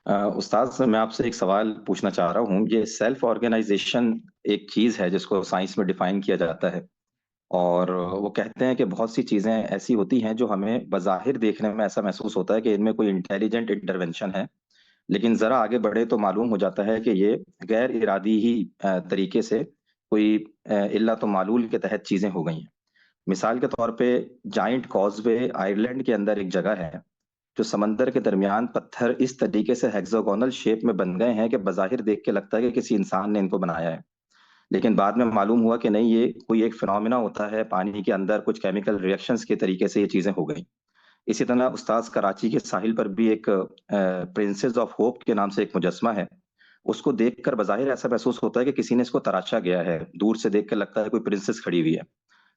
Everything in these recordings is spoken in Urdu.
استاذ میں آپ سے ایک سوال پوچھنا چاہ رہا ہوں. یہ سیلف آرگنائزیشن ایک چیز ہے جس کو سائنس میں ڈیفائن کیا جاتا ہے، اور وہ کہتے ہیں کہ بہت سی چیزیں ایسی ہوتی ہیں جو ہمیں بظاہر دیکھنے میں ایسا محسوس ہوتا ہے کہ ان میں کوئی انٹیلیجنٹ انٹرونشن ہے، لیکن ذرا آگے بڑھے تو معلوم ہو جاتا ہے کہ یہ غیر ارادی ہی طریقے سے کوئی علت و معلول کے تحت چیزیں ہو گئی ہیں. مثال کے طور پہ جائنٹ کازوے آئرلینڈ کے اندر ایک جگہ ہے جو سمندر کے درمیان پتھر اس طریقے سے ہیگزاگونل شیپ میں بن گئے ہیں کہ بظاہر دیکھ کے لگتا ہے کہ کسی انسان نے ان کو بنایا ہے، لیکن بعد میں معلوم ہوا کہ نہیں، یہ کوئی ایک فنومینا ہوتا ہے، پانی کے اندر کچھ کیمیکل ریئیکشنز کے طریقے سے یہ چیزیں ہو گئیں. اسی طرح استاذ کراچی کے ساحل پر بھی ایک پرنسز آف ہوپ کے نام سے ایک مجسمہ ہے. اس کو دیکھ کر بظاہر ایسا محسوس ہوتا ہے کہ کسی نے اس کو تراشا گیا ہے، دور سے دیکھ کر لگتا ہے کوئی پرنسس کھڑی ہوئی ہے،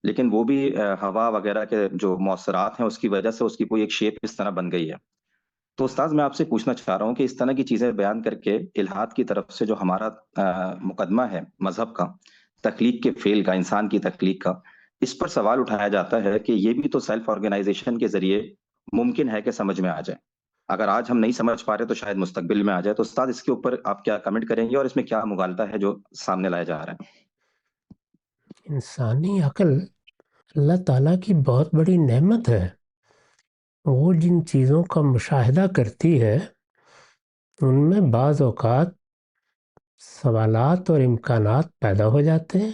لیکن وہ بھی ہوا وغیرہ کے جو مؤثرات ہیں اس کی وجہ سے اس کی کوئی ایک شیپ اس طرح بن گئی ہے. تو استاذ میں آپ سے پوچھنا چاہ رہا ہوں کہ اس طرح کی چیزیں بیان کر کے الہاد کی طرف سے جو ہمارا مقدمہ ہے مذہب کا، تخلیق کے فعل کا، انسان کی تخلیق کا، اس پر سوال اٹھایا جاتا ہے کہ یہ بھی تو سیلف آرگنائزیشن کے ذریعے ممکن ہے کہ سمجھ میں آ جائے. اگر آج ہم نہیں سمجھ پا رہے تو شاید مستقبل میں آ جائے. تو استاد اس کے اوپر آپ کیا کمنٹ کریں گے اور اس میں کیا مغالطہ ہے جو سامنے لایا جا رہا ہے؟ انسانی عقل اللہ تعالیٰ کی بہت بڑی نعمت ہے. وہ جن چیزوں کا مشاہدہ کرتی ہے ان میں بعض اوقات سوالات اور امکانات پیدا ہو جاتے ہیں،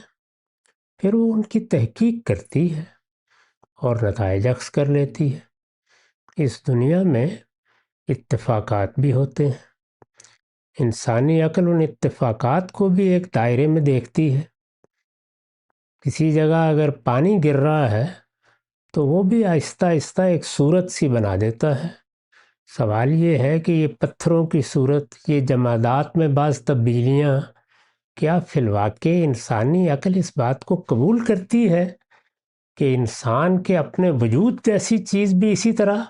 پھر وہ ان کی تحقیق کرتی ہے اور نتائج اخذ کر لیتی ہے. اس دنیا میں اتفاقات بھی ہوتے ہیں. انسانی عقل ان اتفاقات کو بھی ایک دائرے میں دیکھتی ہے. کسی جگہ اگر پانی گر رہا ہے تو وہ بھی آہستہ آہستہ ایک صورت سی بنا دیتا ہے. سوال یہ ہے کہ یہ پتھروں کی صورت، یہ جمادات میں بعض تبدیلیاں، کیا فی الواقع انسانی عقل اس بات کو قبول کرتی ہے کہ انسان کے اپنے وجود جیسی چیز بھی اسی طرح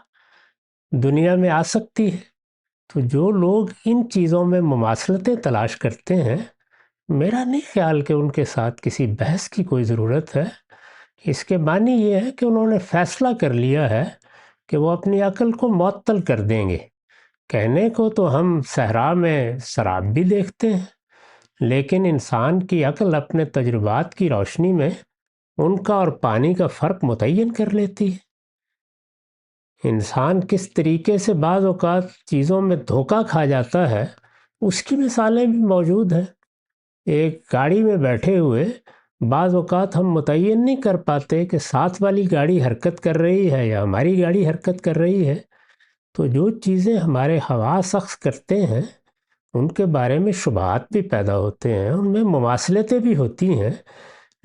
دنیا میں آ سکتی ہے؟ تو جو لوگ ان چیزوں میں مماثلتیں تلاش کرتے ہیں، میرا نہیں خیال کہ ان کے ساتھ کسی بحث کی کوئی ضرورت ہے. اس کے معنی یہ ہے کہ انہوں نے فیصلہ کر لیا ہے کہ وہ اپنی عقل کو معطل کر دیں گے. کہنے کو تو ہم صحرا میں سراب بھی دیکھتے ہیں، لیکن انسان کی عقل اپنے تجربات کی روشنی میں ان کا اور پانی کا فرق متعین کر لیتی ہے. انسان کس طریقے سے بعض اوقات چیزوں میں دھوکہ کھا جاتا ہے اس کی مثالیں بھی موجود ہیں. ایک گاڑی میں بیٹھے ہوئے بعض اوقات ہم متعین نہیں کر پاتے کہ ساتھ والی گاڑی حرکت کر رہی ہے یا ہماری گاڑی حرکت کر رہی ہے. تو جو چیزیں ہمارے حواس اخذ کرتے ہیں ان کے بارے میں شبہات بھی پیدا ہوتے ہیں، ان میں مماثلتیں بھی ہوتی ہیں،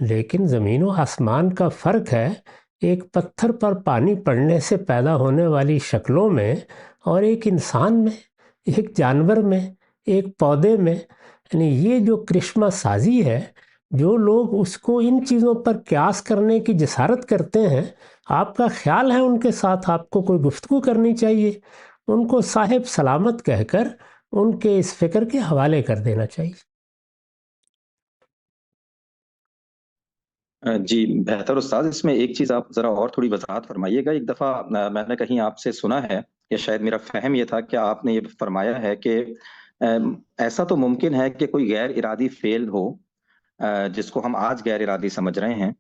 لیکن زمین و آسمان کا فرق ہے ایک پتھر پر پانی پڑنے سے پیدا ہونے والی شکلوں میں اور ایک انسان میں، ایک جانور میں، ایک پودے میں. یعنی یہ جو کرشمہ سازی ہے، جو لوگ اس کو ان چیزوں پر قیاس کرنے کی جسارت کرتے ہیں، آپ کا خیال ہے ان کے ساتھ آپ کو کوئی گفتگو کرنی چاہیے، ان کو صاحب سلامت کہہ کر ان کے اس فکر کے حوالے کر دینا چاہیے. جی بہتر استاد، اس میں ایک چیز آپ ذرا اور تھوڑی وضاحت فرمائیے گا. ایک دفعہ میں نے کہیں آپ سے سنا ہے، یا شاید میرا فہم یہ تھا کہ آپ نے یہ فرمایا ہے کہ ایسا تو ممکن ہے کہ کوئی غیر ارادی فعل ہو جس کو ہم آج غیر ارادی سمجھ رہے ہیں،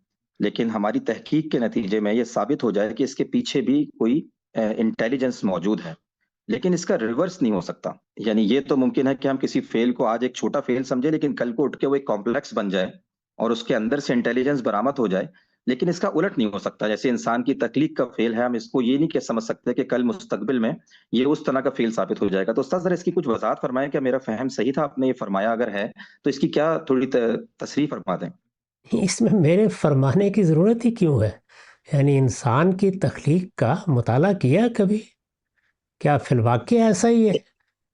لیکن ہماری تحقیق کے نتیجے میں یہ ثابت ہو جائے کہ اس کے پیچھے بھی کوئی انٹیلیجنس موجود ہے، لیکن اس کا ریورس نہیں ہو سکتا. یعنی یہ تو ممکن ہے کہ ہم کسی فعل کو آج ایک چھوٹا فعل سمجھے، لیکن کل کو اٹھ کے وہ ایک کمپلیکس بن جائے اور اس کے اندر سے انٹیلیجنس برآمد ہو جائے، لیکن اس کا الٹ نہیں ہو سکتا. جیسے انسان کی تخلیق کا فعل ہے، ہم اس کو یہ نہیں کہ سمجھ سکتے کہ کل مستقبل میں یہ اس طرح کا فعل ثابت ہو جائے گا. تو استاد ذرا اس کی کچھ وضاحت فرمائیں، کہ میرا فہم صحیح تھا؟ آپ نے یہ فرمایا اگر ہے تو اس کی کیا تھوڑی تصریح فرما دیں. اس میں میرے فرمانے کی ضرورت ہی کیوں ہے؟ یعنی انسان کی تخلیق کا مطالعہ کیا کبھی؟ کیا فی الواقع ایسا ہی ہے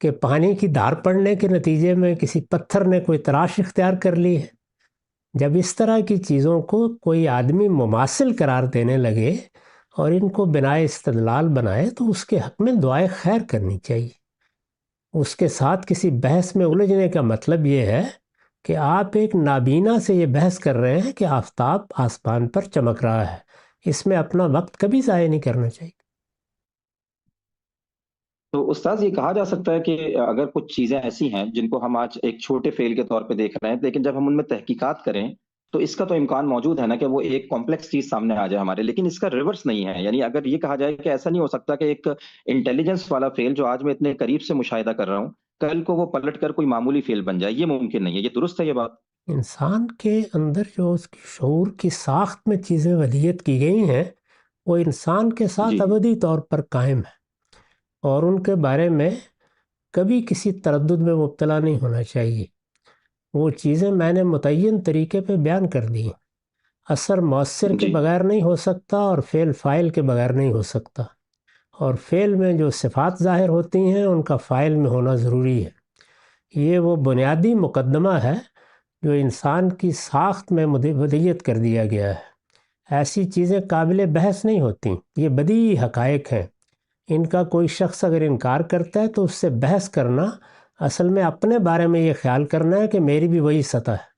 کہ پانی کی دھار پڑنے کے نتیجے میں کسی پتھر نے کوئی تراش اختیار کر لی ہے؟ جب اس طرح کی چیزوں کو کوئی آدمی مماثل قرار دینے لگے اور ان کو بنا استدلال بنائے تو اس کے حق میں دعائے خیر کرنی چاہیے. اس کے ساتھ کسی بحث میں الجھنے کا مطلب یہ ہے کہ آپ ایک نابینا سے یہ بحث کر رہے ہیں کہ آفتاب آسمان پر چمک رہا ہے. اس میں اپنا وقت کبھی ضائع نہیں کرنا چاہیے. تو استاذ یہ کہا جا سکتا ہے کہ اگر کچھ چیزیں ایسی ہیں جن کو ہم آج ایک چھوٹے فیل کے طور پہ دیکھ رہے ہیں، لیکن جب ہم ان میں تحقیقات کریں تو اس کا تو امکان موجود ہے نا کہ وہ ایک کمپلیکس چیز سامنے آ جائے ہمارے، لیکن اس کا ریورس نہیں ہے، یعنی اگر یہ کہا جائے کہ ایسا نہیں ہو سکتا کہ ایک انٹیلیجنس والا فیل جو آج میں اتنے قریب سے مشاہدہ کر رہا ہوں، کل کو وہ پلٹ کر کوئی معمولی فیل بن جائے، یہ ممکن نہیں ہے، یہ درست ہے یہ بات؟ انسان کے اندر جو اس کی شعور کی ساخت میں چیزیں ودیت کی گئی ہیں وہ انسان کے جی ساتھ ابدی طور پر قائم ہے، اور ان کے بارے میں کبھی کسی تردد میں مبتلا نہیں ہونا چاہیے۔ وہ چیزیں میں نے متعین طریقے پہ بیان کر دی ہیں۔ اثر مؤثر کے جی بغیر نہیں ہو سکتا اور فعل فاعل کے بغیر نہیں ہو سکتا، اور فعل میں جو صفات ظاہر ہوتی ہیں ان کا فاعل میں ہونا ضروری ہے۔ یہ وہ بنیادی مقدمہ ہے جو انسان کی ساخت میں ودیت کر دیا گیا ہے۔ ایسی چیزیں قابل بحث نہیں ہوتیں، یہ بدیہی حقائق ہیں۔ ان کا کوئی شخص اگر انکار کرتا ہے تو اس سے بحث کرنا اصل میں اپنے بارے میں یہ خیال کرنا ہے کہ میری بھی وہی سطح ہے۔